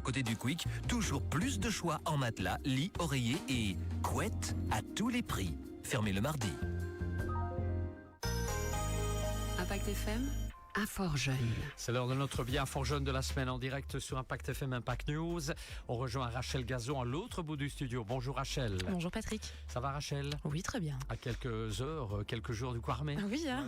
Côté du Quick, toujours plus de choix en matelas, lits, oreillers et couettes à tous les prix. Fermé le mardi. Impact FM à Fort-Jeune. C'est l'heure de notre bien Fort-Jeune de la semaine en direct sur Impact FM, Impact News. On rejoint Rachel Gazon à l'autre bout du studio. Bonjour Rachel. Bonjour Patrick. Ça va Rachel? Oui, très bien. À quelques heures, quelques jours du Quarmé. Ah oui, hein.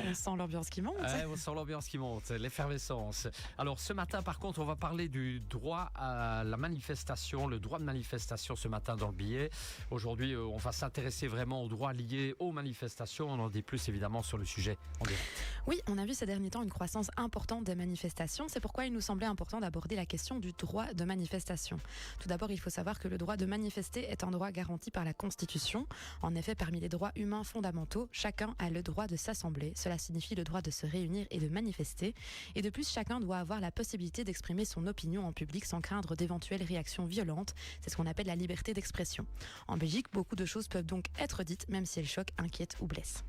On sent l'ambiance qui monte. On sent l'ambiance qui monte, l'effervescence. Alors ce matin par contre, on va parler du droit à la manifestation, le droit de manifestation ce matin dans le billet. Aujourd'hui, on va s'intéresser vraiment aux droits liés aux manifestations. On en dit plus évidemment sur le sujet en direct. Oui, on a vu ces derniers temps une croissance importante des manifestations. C'est pourquoi il nous semblait important d'aborder la question du droit de manifestation. Tout d'abord, il faut savoir que le droit de manifester est un droit garanti par la Constitution. En effet, parmi les droits humains fondamentaux, chacun a le droit de s'assembler. Cela signifie le droit de se réunir et de manifester. Et de plus, chacun doit avoir la possibilité d'exprimer son opinion en public sans craindre d'éventuelles réactions violentes. C'est ce qu'on appelle la liberté d'expression. En Belgique, beaucoup de choses peuvent donc être dites, même si elles choquent, inquiètent ou blessent.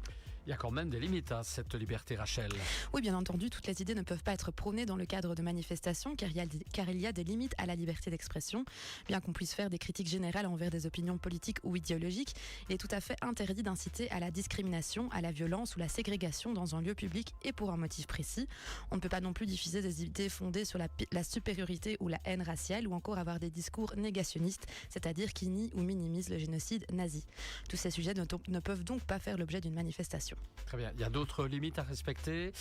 Il y a quand même des limites à cette liberté, Rachel. Oui, bien entendu, toutes les idées ne peuvent pas être prônées dans le cadre de manifestations, car il y a des limites à la liberté d'expression. Bien qu'on puisse faire des critiques générales envers des opinions politiques ou idéologiques, il est tout à fait interdit d'inciter à la discrimination, à la violence ou la ségrégation dans un lieu public et pour un motif précis. On ne peut pas non plus diffuser des idées fondées sur la supériorité ou la haine raciale, ou encore avoir des discours négationnistes, c'est-à-dire qui nient ou minimisent le génocide nazi. Tous ces sujets ne peuvent donc pas faire l'objet d'une manifestation. Très bien. Il y a d'autres limites à respecter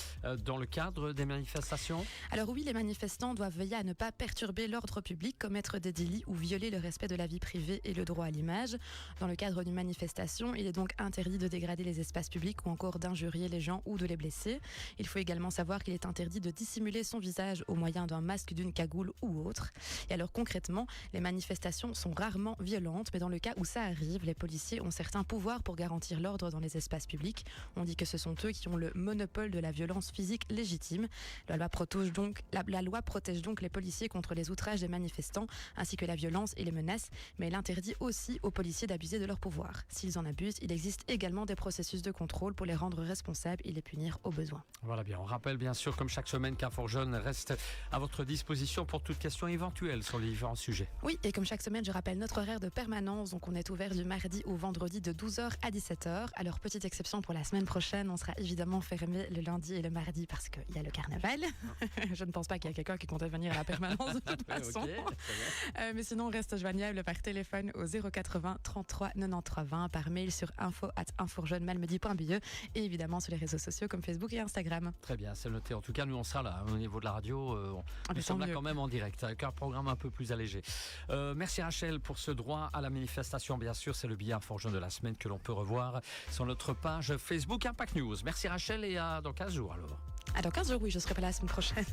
dans le cadre des manifestations? Alors oui, les manifestants doivent veiller à ne pas perturber l'ordre public, commettre des délits ou violer le respect de la vie privée et le droit à l'image. Dans le cadre d'une manifestation, il est donc interdit de dégrader les espaces publics ou encore d'injurier les gens ou de les blesser. Il faut également savoir qu'il est interdit de dissimuler son visage au moyen d'un masque, d'une cagoule ou autre. Et alors concrètement, les manifestations sont rarement violentes, mais dans le cas où ça arrive, les policiers ont certains pouvoirs pour garantir l'ordre dans les espaces publics. On dit que ce sont eux qui ont le monopole de la violence physique légitime. La loi protège donc les policiers contre les outrages des manifestants, ainsi que la violence et les menaces, mais elle interdit aussi aux policiers d'abuser de leur pouvoir. S'ils en abusent, il existe également des processus de contrôle pour les rendre responsables et les punir au besoin. Voilà bien, on rappelle bien sûr comme chaque semaine qu'Infort-Jeune reste à votre disposition pour toute question éventuelle sur les différents sujets. Oui, et comme chaque semaine, je rappelle notre horaire de permanence, donc on est ouvert du mardi au vendredi de 12h à 17h. Alors petite exception pour la semaine prochaine, on sera évidemment fermé le lundi et le mardi parce qu'il y a le carnaval. Je ne pense pas qu'il y a quelqu'un qui comptait venir à la permanence de toute façon. Okay, mais sinon, on reste joignable par téléphone au 080 33 93 20, par mail sur info@inforjeunemalmedy.be et évidemment sur les réseaux sociaux comme Facebook et Instagram. Très bien, c'est noté. En tout cas, nous on sera là au niveau de la radio. Nous sommes là quand même en direct avec un programme un peu plus allégé. Merci Rachel pour ce droit à la manifestation. Bien sûr, c'est le billet Infort-Jeune de la semaine que l'on peut revoir sur notre page Facebook Impact News. Merci Rachel et à dans 15 jours alors. À dans 15 jours, oui, je serai pas là la semaine prochaine.